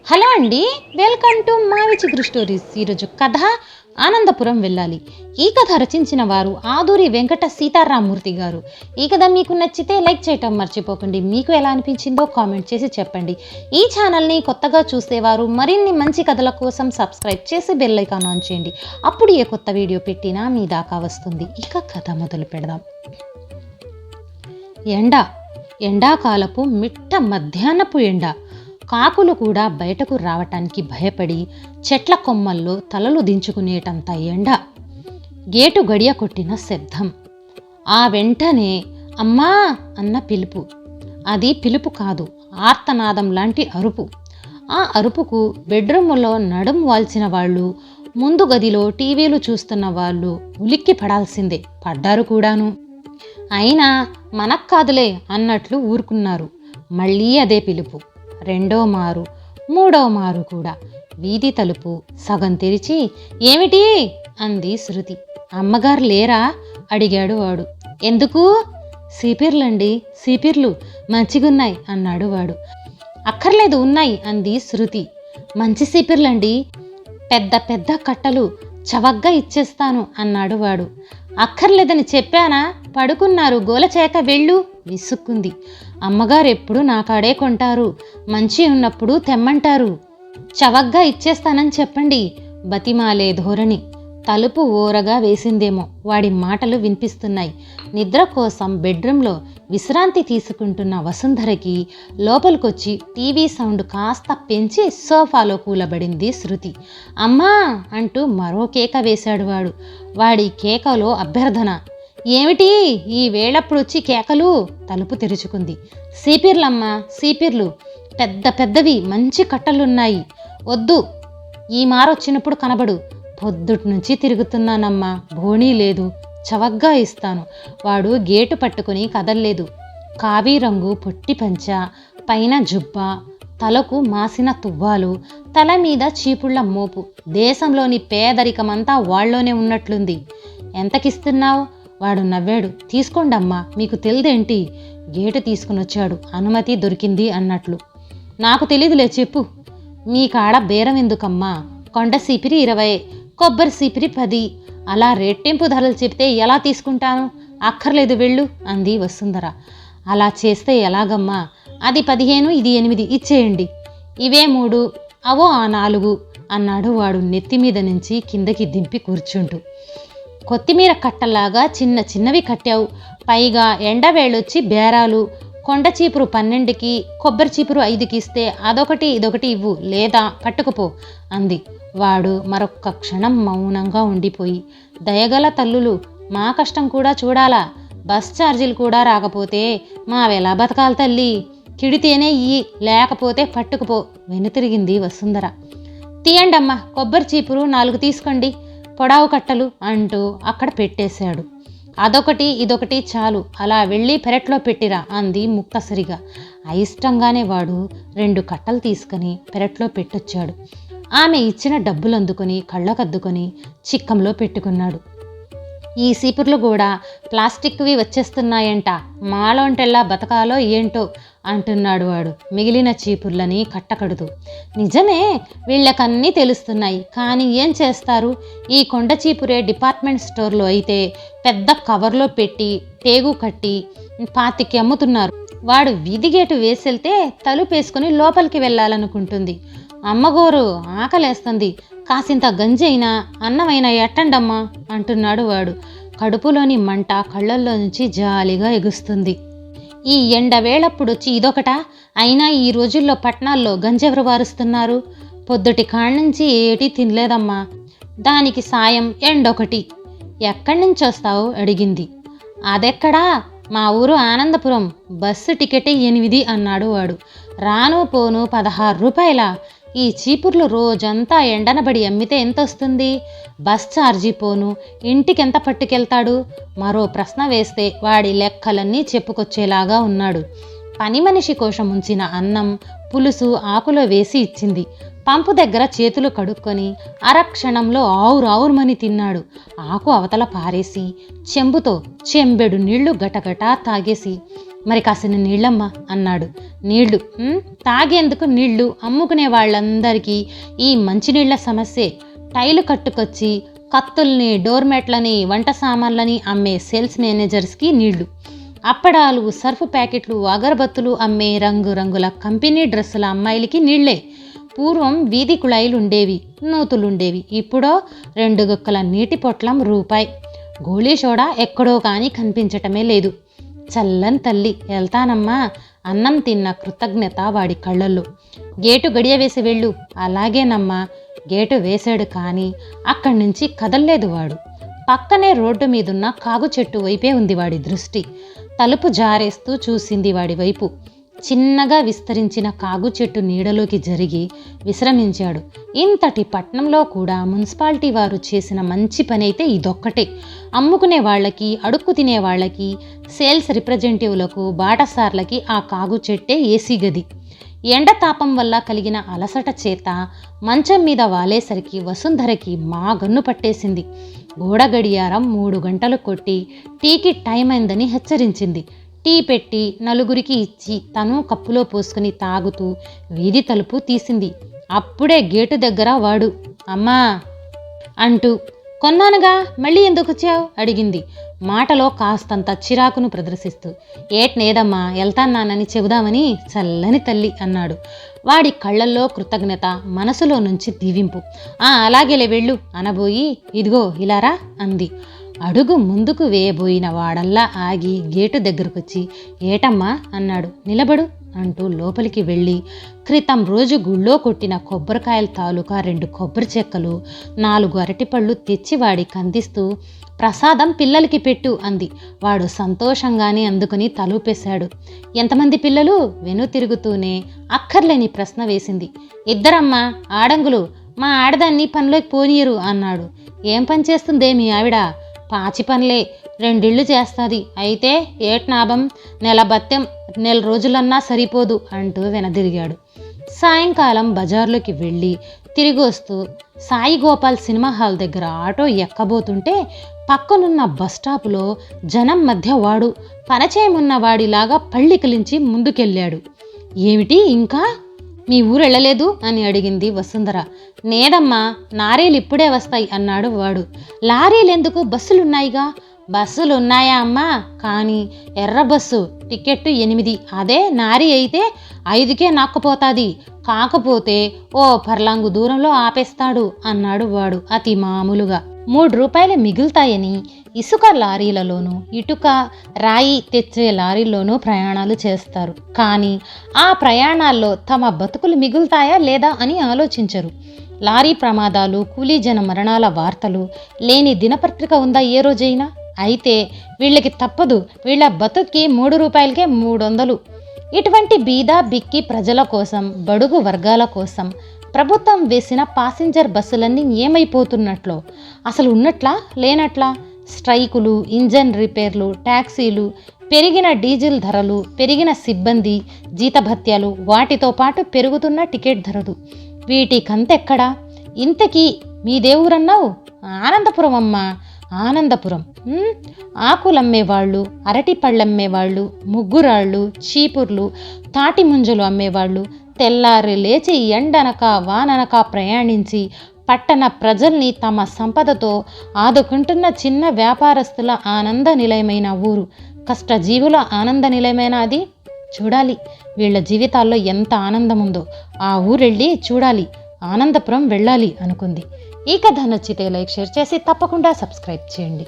Hello అండి, welcome to మా విచిత్ర స్టోరీస్. ఈరోజు కథ ఆనందపురం వెళ్ళాలి. ఈ కథ రచించిన వారు ఆదూరి వెంకట సీతారామూర్తి గారు. ఈ కథ మీకు నచ్చితే లైక్ చేయటం మర్చిపోకండి. మీకు ఎలా అనిపించిందో కామెంట్ చేసి చెప్పండి. ఈ ఛానల్ని కొత్తగా చూసేవారు మరిన్ని మంచి కథల కోసం సబ్స్క్రైబ్ చేసి బెల్ ఐకాన్ ఆన్ చేయండి. అప్పుడు ఏ కొత్త వీడియో పెట్టినా మీ దాకా వస్తుంది. ఇక కథ మొదలు పెడదాం. ఎండాకాలపు మిట్ట మధ్యాహ్నపు ఎండ. కాకులు కూడా బయటకు రావటానికి భయపడి చెట్ల కొమ్మల్లో తలలు దించుకునేటంత ఎండ. గేటు గడియ కొట్టిన శబ్దం. ఆ వెంటనే అమ్మా అన్న పిలుపు. అది పిలుపు కాదు, ఆర్తనాదం లాంటి అరుపు. ఆ అరుపుకు బెడ్రూములో నడుం వాల్చిన వాళ్ళు, ముందు గదిలో టీవీలు చూస్తున్న వాళ్ళు ఉలిక్కి పడాల్సిందే. పడ్డారు కూడాను. అయినా మనక్కాదులే అన్నట్లు ఊరుకున్నారు. మళ్ళీ అదే పిలుపు. రెండో మారు, మూడో మారు కూడా. వీధి తలుపు సగం తెరిచి ఏమిటి అంది శృతి. అమ్మగారు లేరా అడిగాడు వాడు. ఎందుకు? సీపిర్లండి, సీపిర్లు మంచిగున్నాయి అన్నాడు వాడు. అక్కర్లేదు, ఉన్నాయి అంది శృతి. మంచి సీపిర్లండి, పెద్ద పెద్ద కట్టలు, చవగ్గా ఇచ్చేస్తాను అన్నాడు వాడు. అక్కర్లేదని చెప్పానా? పడుకున్నారు, గోలచేక వెళ్ళు విసుక్కుంది. అమ్మగారు ఎప్పుడు నా కాడే కొంటారు, మంచి ఉన్నప్పుడు తెమ్మంటారు. చవగ్గా ఇచ్చేస్తానని చెప్పండి బతిమాలే ధోరణి. తలుపు ఓరగా వేసిందేమో వాడి మాటలు వినిపిస్తున్నాయి. నిద్ర కోసం బెడ్రూమ్లో విశ్రాంతి తీసుకుంటున్న వసుంధరకి లోపలికొచ్చి టీవీ సౌండ్ కాస్త పెంచి సోఫాలో కూలబడింది శృతి. అమ్మా అంటూ మరో కేక వేశాడు వాడు. వాడి కేకలో అభ్యర్థన. ఏమిటి ఈ వేళప్పుడు వచ్చి కేకలు? తలుపు తెరుచుకుంది. సీపిర్లమ్మా, సీపిర్లు, పెద్ద పెద్దవి, మంచి కట్టలున్నాయి. వద్దు, ఈ మారొచ్చినప్పుడు కనబడు. పొద్దుటి నుంచి తిరుగుతున్నానమ్మా, బోణీ లేదు, చవగ్గా ఇస్తాను. వాడు గేటు పట్టుకుని కదల్లేదు. కావీ రంగు పొట్టి పంచ, పైన జుబ్బా, తలకు మాసిన తువ్వాలు, తల మీద చీపుళ్ల మోపు. దేశంలోని పేదరికమంతా వాళ్ళలోనే ఉన్నట్లుంది. ఎంతకిస్తున్నావు? వాడు నవ్వాడు. తీసుకోండమ్మా, మీకు తెలిదేంటి? గేటు తీసుకునొచ్చాడు. అనుమతి దొరికింది అన్నట్లు. నాకు తెలీదులే, చెప్పు. మీ కాడ బేరం ఎందుకమ్మా? కొండ సీపిరి 20, కొబ్బరి సీపిరి 10. అలా రెట్టింపు ధరలు చెప్తే ఎలా తీసుకుంటాను? అక్కర్లేదు, వెళ్ళు అంది వసుంధర. అలా చేస్తే ఎలాగమ్మా? అది 15, ఇది 8 ఇచ్చేయండి. ఇవే 3, అవో ఆ 4 అన్నాడు వాడు నెత్తిమీద నుంచి కిందకి దింపి కూర్చుంటూ. కొత్తిమీర కట్టలాగా చిన్న చిన్నవి కట్టావు. పైగా ఎండవేళొచ్చి బేరాలు. కొండ చీపురు 12కి, కొబ్బరి చీపురు 5కి ఇస్తే అదొకటి ఇదొకటి ఇవ్వు, లేదా పట్టుకుపో అంది. వాడు మరొక్క క్షణం మౌనంగా ఉండిపోయి, దయగల తల్లులు, మా కష్టం కూడా చూడాలా? బస్ ఛార్జీలు కూడా రాకపోతే మావెలా బతకాలి తల్లి? కిడితేనే ఇయ్యి, లేకపోతే పట్టుకుపో వెనుతిరిగింది వసుంధర. తీయండమ్మా, కొబ్బరి చీపురు 4 తీసుకోండి, పొడావు కట్టలు అంటూ అక్కడ పెట్టేశాడు. అదొకటి ఇదొకటి చాలు, అలా వెళ్ళి పెరట్లో పెట్టిరా అంది ముక్తసరిగా. అయిష్టంగానే వాడు 2 కట్టలు తీసుకుని పెరట్లో పెట్టొచ్చాడు. ఆమె ఇచ్చిన డబ్బులు అందుకొని కళ్ళకద్దుకొని చిక్కంలో పెట్టుకున్నాడు. ఈ సీపుర్లు కూడా ప్లాస్టిక్వి వచ్చేస్తున్నాయంట, మాలోంటెల్లా బతకాలో ఏంటో అంటున్నాడు వాడు మిగిలిన చీపుర్లని కట్టకడుతూ. నిజమే, వీళ్ళకన్నీ తెలుస్తున్నాయి, కానీ ఏం చేస్తారు? ఈ కొండ చీపురే డిపార్ట్మెంట్ స్టోర్లో అయితే పెద్ద కవర్లో పెట్టి టేగు కట్టి 25కి అమ్ముతున్నారు. వాడు వీధి గేటు వేసెళ్తే తలుపేసుకుని లోపలికి వెళ్ళాలనుకుంటుంది. అమ్మగోరు, ఆకలేస్తుంది, కాసింత గంజైనా అన్నమైనా ఎట్టండమ్మా అంటున్నాడు వాడు. కడుపులోని మంట కళ్ళల్లో నుంచి జాలిగా ఎగుస్తుంది. ఈ ఎండవేళప్పుడొచ్చి ఇదొకటా? అయినా ఈ రోజుల్లో పట్నాల్లో గంజెవరు వారుస్తున్నారు? పొద్దుటి కాడ్నుంచి ఏటీ తినలేదమ్మా, దానికి సాయం ఎండొకటి. ఎక్కడి నుంచి వస్తావు అడిగింది. అదెక్కడా? మా ఊరు ఆనందపురం, బస్సు టికెట్ 8 అన్నాడు వాడు. రాను పోను 16 రూపాయలా? ఈ చీపుర్లు రోజంతా ఎండనబడి అమ్మితే ఎంత వస్తుంది? బస్ ఛార్జీ పోను, ఇంటికెంత పట్టుకెళ్తాడు? మరో ప్రశ్న వేస్తే వాడి లెక్కలన్నీ చెప్పుకొచ్చేలాగా ఉన్నాడు. పని మనిషి కోసం ఉంచిన అన్నం పులుసు ఆకులో వేసి ఇచ్చింది. పంపు దగ్గర చేతులు కడుక్కొని అరక్షణంలో ఆవురావురుమని తిన్నాడు. ఆకు అవతల పారేసి చెంబుతో చెంబెడు నీళ్లు గటగటా తాగేసి మరి కాసిన నీళ్ళమ్మా అన్నాడు. నీళ్లు తాగేందుకు నీళ్లు అమ్ముకునే వాళ్ళందరికీ ఈ మంచినీళ్ల సమస్యే. టైలు కట్టుకొచ్చి కత్తుల్ని, డోర్మెట్లని, వంట సామాన్లని అమ్మే సేల్స్ మేనేజర్స్కి నీళ్లు, అప్పడాలు, సర్ఫ్ ప్యాకెట్లు, అగరబత్తులు అమ్మే రంగురంగుల కంపెనీ డ్రెస్సుల అమ్మాయిలకి నీళ్లే. పూర్వం వీధి కుళాయిలు ఉండేవి, నూతులుండేవి. ఇప్పుడో 2 గుక్కల నీటి పొట్లం రూపాయి. గోళీ సోడా ఎక్కడో కానీ కనిపించటమే లేదు. చల్లని తల్లి, వెళ్తానమ్మా అన్నం తిన్న కృతజ్ఞత వాడి కళ్ళల్లో. గేటు గడియ వేసి వెళ్ళు. అలాగేనమ్మా. గేటు వేశాడు కానీ అక్కడి నుంచి కదల్లేదు వాడు. పక్కనే రోడ్డు మీదున్న కాగు చెట్టు వైపే ఉంది వాడి దృష్టి. తలుపు జారేస్తూ చూసింది వాడి వైపు. చిన్నగా విస్తరించిన కాగు చెట్టు నీడలోకి జరిగి విశ్రమించాడు. ఇంతటి పట్నంలో కూడా మున్సిపాలిటీ వారు చేసిన మంచి పని అయితే ఇదొక్కటే. అమ్ముకునే వాళ్ళకి, అడుక్కు తినే వాళ్ళకి, సేల్స్ రిప్రజెంటేటివ్లకు, బాటసార్లకి ఆ కాగు చెట్టే ఏసీ గది. ఎండ తాపం వల్ల కలిగిన అలసట చేత మంచం మీద వాలేసరికి వసుంధరకి మా గన్ను పట్టేసింది. గోడ గడియారం 3 గంటలు కొట్టి టీకి టైం అయిందని హెచ్చరించింది. టీ పెట్టి నలుగురికి ఇచ్చి తను కప్పులో పోసుకుని తాగుతూ వీధి తలుపు తీసింది. అప్పుడే గేటు దగ్గర వాడు అమ్మా అంటూ, కొన్నానుగా మళ్ళీ ఎందుకు వచ్చావు అడిగింది, మాటలో కాస్తంత చిరాకును ప్రదర్శిస్తూ. ఏట్నేదమ్మా, వెళ్తాన్నానని చెబుదామని చల్లని తల్లి అన్నాడు. వాడి కళ్ళల్లో కృతజ్ఞత, మనసులో నుంచి దీవింపు. అలాగేలే వెళ్ళు అనబోయి, ఇదిగో ఇలారా అంది. అడుగు ముందుకు వేయబోయిన వాడల్లా ఆగి గేటు దగ్గరకొచ్చి, ఏటమ్మా అన్నాడు. నిలబడు అంటూ లోపలికి వెళ్ళి క్రితం రోజు గుళ్ళో కొట్టిన కొబ్బరికాయల తాలూకా 2 కొబ్బరి చెక్కలు, 4 అరటిపళ్ళు తెచ్చి వాడికి అందిస్తూ, ప్రసాదం పిల్లలకి పెట్టు అంది. వాడు సంతోషంగానే అందుకుని తలూపేశాడు. ఎంతమంది పిల్లలు వెను తిరుగుతూనే అక్కర్లేని ప్రశ్న వేసింది. 2 అమ్మా, ఆడంగులు. మా ఆడదాన్ని పనిలోకి పోనీయరు అన్నాడు. ఏం పని చేస్తుందే మీ ఆవిడ? పాచి పనులే, 2 ఇళ్ళు చేస్తుంది. అయితే ఏట్నాభం, నెల బత్తెం, 4 రోజులన్నా సరిపోదు అంటూ వెనదిరిగాడు. సాయంకాలం బజార్లోకి వెళ్ళి తిరిగి వస్తూ సాయి గోపాల్ సినిమా హాల్ దగ్గర ఆటో ఎక్కబోతుంటే పక్కనున్న బస్టాపులో జనం మధ్య వాడు పరిచయమున్న వాడిలాగా పళ్ళికిలించి ముందుకెళ్ళాడు. ఏమిటి ఇంకా మీ ఊరు వెళ్ళలేదు అని అడిగింది వసుంధర. నేదమ్మా, లారీలు ఇప్పుడే వస్తాయి అన్నాడు వాడు. లారీలెందుకు, బస్సులున్నాయిగా. బస్సులున్నాయా అమ్మా, కానీ ఎర్ర బస్సు టికెట్టు 8. అదే నారీ అయితే 5కే నాక్కుపోతుంది. కాకపోతే ఓ పర్లాంగు దూరంలో ఆపేస్తాడు అన్నాడు వాడు అతి మామూలుగా. 3 రూపాయలు మిగులుతాయని ఇసుక లారీలలోనూ, ఇటుక రాయి తెచ్చే లారీల్లోనూ ప్రయాణాలు చేస్తారు. కానీ ఆ ప్రయాణాల్లో తమ బతుకులు మిగులుతాయా లేదా అని ఆలోచించరు. లారీ ప్రమాదాలు, కూలీ జన మరణాల వార్తలు లేని దినపత్రిక ఉందా ఏ రోజైనా? అయితే వీళ్ళకి తప్పదు. వీళ్ళ బతుక్కి 3 రూపాయలకే 300. ఇటువంటి బీద బిక్కి ప్రజల కోసం, బడుగు వర్గాల కోసం ప్రభుత్వం వేసిన పాసింజర్ బస్సులన్నీ ఏమైపోతున్నట్లో, అసలు ఉన్నట్లా లేనట్లా? స్ట్రైకులు, ఇంజన్ రిపేర్లు, ట్యాక్సీలు, పెరిగిన డీజిల్ ధరలు, పెరిగిన సిబ్బంది జీతభత్యాలు, వాటితో పాటు పెరుగుతున్న టికెట్ ధరలు, వీటికంతెక్కడా? ఇంతకీ మీదేవురన్నావు? ఆనందపురం అమ్మా, ఆనందపురం. ఆకులమ్మేవాళ్ళు, అరటి పళ్ళమ్మేవాళ్ళు, ముగ్గురాళ్ళు, చీపుర్లు, తాటి ముంజలు అమ్మేవాళ్ళు తెల్లారి లేచి ఎండనక వాననక ప్రయాణించి పట్టణ ప్రజల్ని తమ సంపదతో ఆదుకుంటున్న చిన్న వ్యాపారస్తుల ఆనంద నిలయమైన ఊరు, కష్టజీవుల ఆనంద నిలయమైన అది. చూడాలి వీళ్ళ జీవితాల్లో ఎంత ఆనందం ఉందో. ఆ ఊరెళ్ళి చూడాలి, ఆనందపురం వెళ్ళాలి అనుకుంది. ఈ కథ నచ్చితే లైక్, షేర్ చేసి తప్పకుండా సబ్స్క్రైబ్ చేయండి.